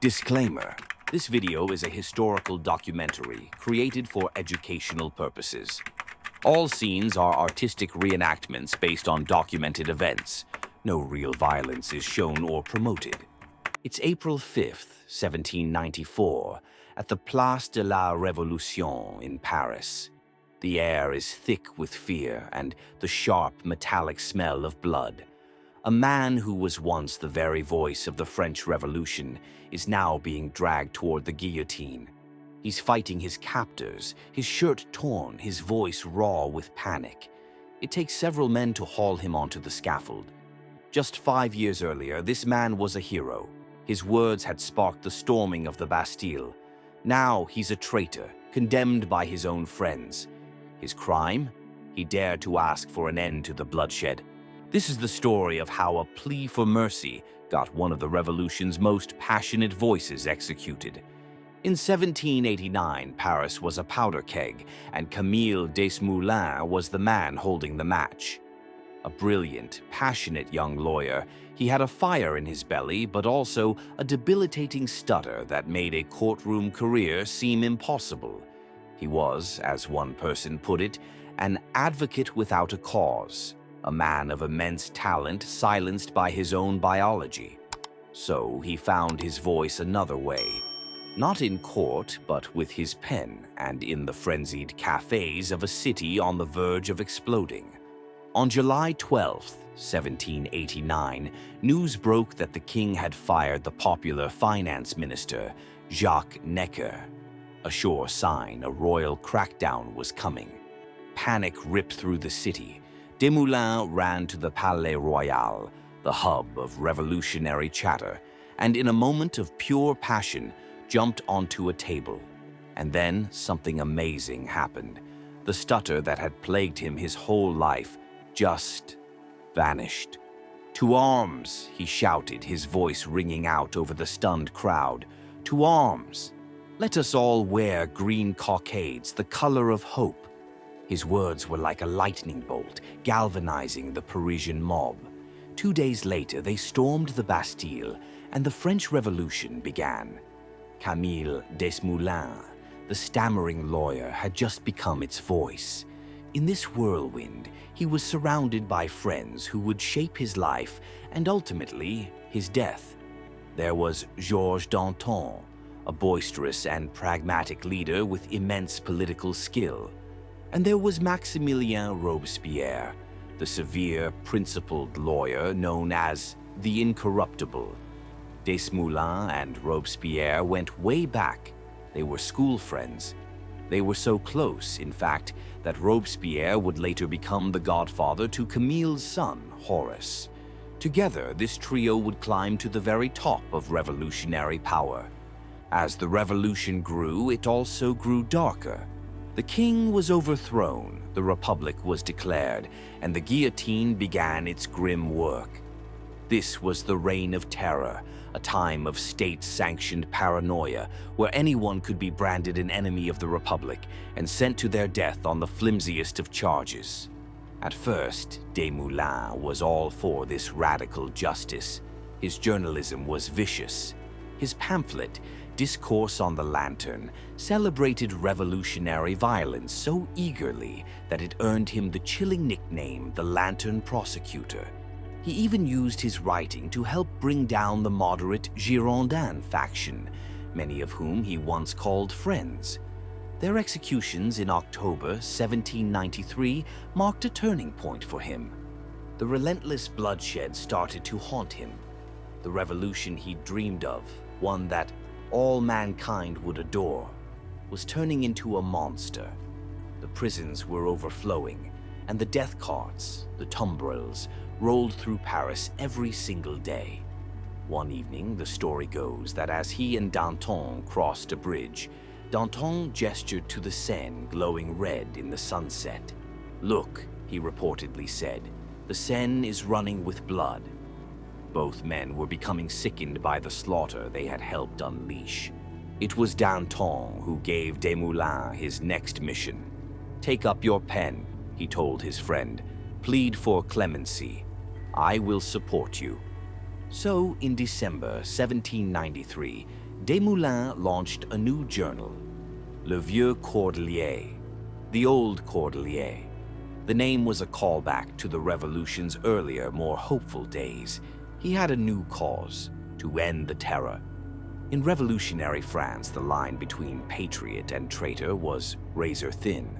Disclaimer. This video is a historical documentary created for educational purposes. All scenes are artistic reenactments based on documented events. No real violence is shown or promoted. It's April 5th, 1794, at the Place de la Révolution in Paris. The air is thick with fear and the sharp metallic smell of blood. A man who was once the very voice of the French Revolution is now being dragged toward the guillotine. He's fighting his captors, his shirt torn, his voice raw with panic. It takes several men to haul him onto the scaffold. Just 5 years earlier, this man was a hero. His words had sparked the storming of the Bastille. Now he's a traitor, condemned by his own friends. His crime? He dared to ask for an end to the bloodshed. This is the story of how a plea for mercy got one of the revolution's most passionate voices executed. In 1789, Paris was a powder keg, and Camille Desmoulins was the man holding the match. A brilliant, passionate young lawyer, he had a fire in his belly, but also a debilitating stutter that made a courtroom career seem impossible. He was, as one person put it, an advocate without a cause. A man of immense talent silenced by his own biology. So he found his voice another way. Not in court, but with his pen and in the frenzied cafes of a city on the verge of exploding. On July 12th, 1789, news broke that the king had fired the popular finance minister, Jacques Necker. A sure sign a royal crackdown was coming. Panic ripped through the city. Desmoulins ran to the Palais Royal, the hub of revolutionary chatter, and in a moment of pure passion, jumped onto a table. And then something amazing happened. The stutter that had plagued him his whole life just vanished. "To arms!" he shouted, his voice ringing out over the stunned crowd. "To arms! Let us all wear green cockades, the color of hope." His words were like a lightning bolt, galvanizing the Parisian mob. 2 days later, they stormed the Bastille, and the French Revolution began. Camille Desmoulins, the stammering lawyer, had just become its voice. In this whirlwind, he was surrounded by friends who would shape his life and ultimately his death. There was Georges Danton, a boisterous and pragmatic leader with immense political skill. And there was Maximilien Robespierre, the severe, principled lawyer known as the Incorruptible. Desmoulins and Robespierre went way back. They were school friends. They were so close, in fact, that Robespierre would later become the godfather to Camille's son, Horace. Together, this trio would climb to the very top of revolutionary power. As the revolution grew, it also grew darker. The king was overthrown, the republic was declared, and the guillotine began its grim work. This was the reign of terror, a time of state-sanctioned paranoia where anyone could be branded an enemy of the republic and sent to their death on the flimsiest of charges. At first, Desmoulins was all for this radical justice. His journalism was vicious. His pamphlet, Discourse on the Lantern, celebrated revolutionary violence so eagerly that it earned him the chilling nickname the Lantern Prosecutor. He even used his writing to help bring down the moderate Girondin faction, many of whom he once called friends. Their executions in October 1793 marked a turning point for him. The relentless bloodshed started to haunt him. The revolution he dreamed of, one that all mankind would adore, was turning into a monster. The prisons were overflowing, and the death carts, the tumbrils, rolled through Paris every single day. One evening, the story goes that as he and Danton crossed a bridge, Danton gestured to the Seine glowing red in the sunset. "Look," he reportedly said, "the Seine is running with blood." Both men were becoming sickened by the slaughter they had helped unleash. It was Danton who gave Desmoulins his next mission. "Take up your pen," he told his friend. "Plead for clemency. I will support you." So, in December 1793, Desmoulins launched a new journal, Le Vieux Cordelier, the Old Cordelier. The name was a callback to the revolution's earlier, more hopeful days. He had a new cause: to end the terror. In revolutionary France, the line between patriot and traitor was razor thin.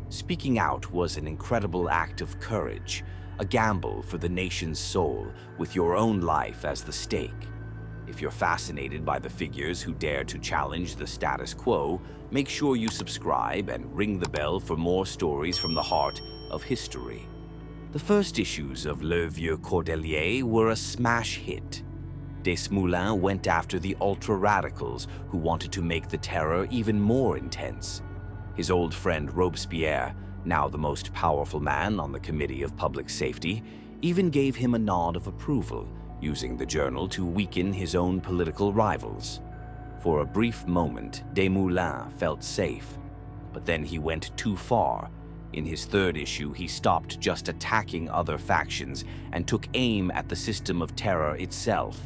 Speaking out was an incredible act of courage, a gamble for the nation's soul, with your own life as the stake. If you're fascinated by the figures who dare to challenge the status quo, make sure you subscribe and ring the bell for more stories from the heart of history. The first issues of Le Vieux Cordelier were a smash hit. Desmoulins went after the ultra-radicals who wanted to make the terror even more intense. His old friend Robespierre, now the most powerful man on the Committee of Public Safety, even gave him a nod of approval, using the journal to weaken his own political rivals. For a brief moment, Desmoulins felt safe, but then he went too far. In his third issue, he stopped just attacking other factions and took aim at the system of terror itself.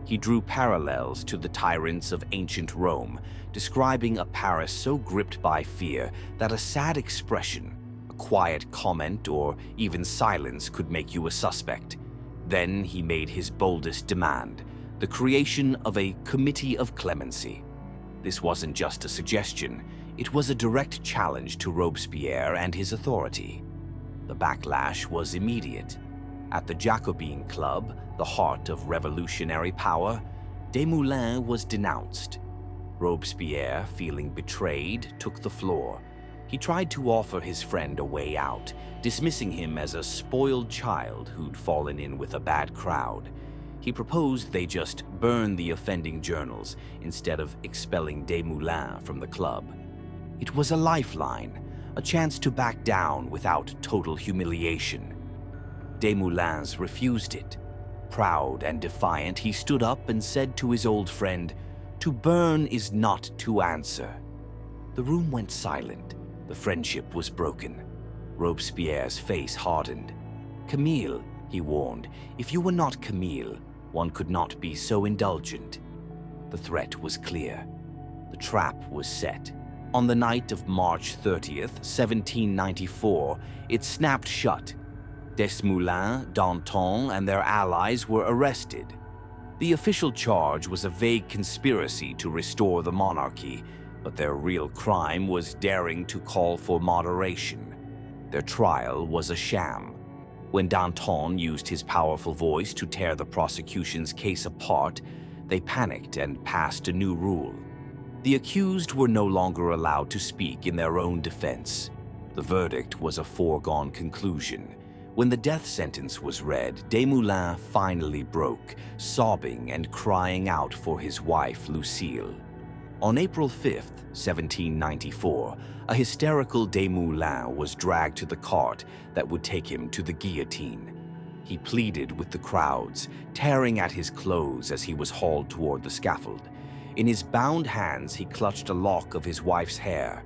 He drew parallels to the tyrants of ancient Rome, describing a Paris so gripped by fear that a sad expression, a quiet comment, or even silence could make you a suspect. Then he made his boldest demand: the creation of a committee of clemency. This wasn't just a suggestion, it was a direct challenge to Robespierre and his authority. The backlash was immediate. At the Jacobin Club, the heart of revolutionary power, Desmoulins was denounced. Robespierre, feeling betrayed, took the floor. He tried to offer his friend a way out, dismissing him as a spoiled child who'd fallen in with a bad crowd. He proposed they just burn the offending journals instead of expelling Desmoulins from the club. It was a lifeline, a chance to back down without total humiliation. Desmoulins refused it. Proud and defiant, he stood up and said to his old friend, "To burn is not to answer." The room went silent. The friendship was broken. Robespierre's face hardened. "Camille," he warned, "if you were not Camille, one could not be so indulgent." The threat was clear. The trap was set. On the night of March 30th, 1794, it snapped shut. Desmoulins, Danton, and their allies were arrested. The official charge was a vague conspiracy to restore the monarchy, but their real crime was daring to call for moderation. Their trial was a sham. When Danton used his powerful voice to tear the prosecution's case apart, they panicked and passed a new rule. The accused were no longer allowed to speak in their own defense. The verdict was a foregone conclusion. When the death sentence was read, Desmoulins finally broke, sobbing and crying out for his wife, Lucille. On April 5th, 1794, a hysterical Desmoulins was dragged to the cart that would take him to the guillotine. He pleaded with the crowds, tearing at his clothes as he was hauled toward the scaffold. In his bound hands, he clutched a lock of his wife's hair.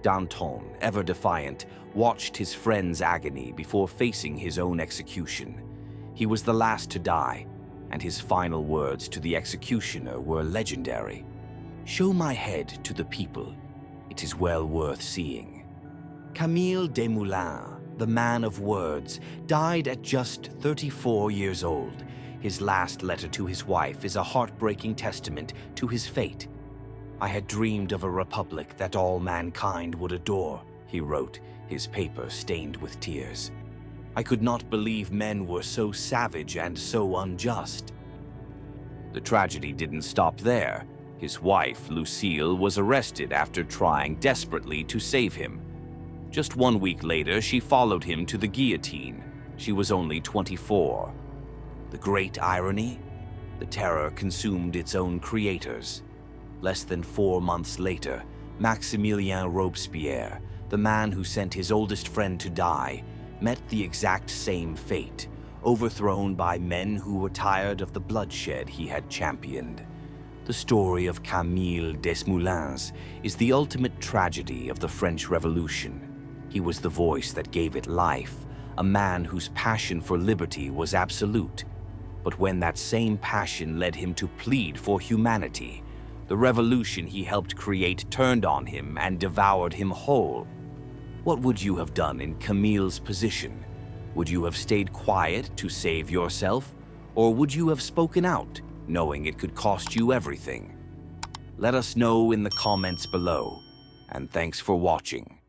Danton, ever defiant, watched his friend's agony before facing his own execution. He was the last to die, and his final words to the executioner were legendary. "Show my head to the people. It is well worth seeing." Camille Desmoulins, the man of words, died at just 34 years old. His last letter to his wife is a heartbreaking testament to his fate. "I had dreamed of a republic that all mankind would adore," he wrote, his paper stained with tears. "I could not believe men were so savage and so unjust." The tragedy didn't stop there. His wife, Lucille, was arrested after trying desperately to save him. Just 1 week later, she followed him to the guillotine. She was only 24. The great irony? The terror consumed its own creators. Less than 4 months later, Maximilien Robespierre, the man who sent his oldest friend to die, met the exact same fate, overthrown by men who were tired of the bloodshed he had championed. The story of Camille Desmoulins is the ultimate tragedy of the French Revolution. He was the voice that gave it life, a man whose passion for liberty was absolute. But when that same passion led him to plead for humanity, The revolution he helped create turned on him and devoured him whole. What would you have done in Camille's position? Would you have stayed quiet to save yourself? Or would you have spoken out, knowing it could cost you everything? Let us know in the comments below, and thanks for watching.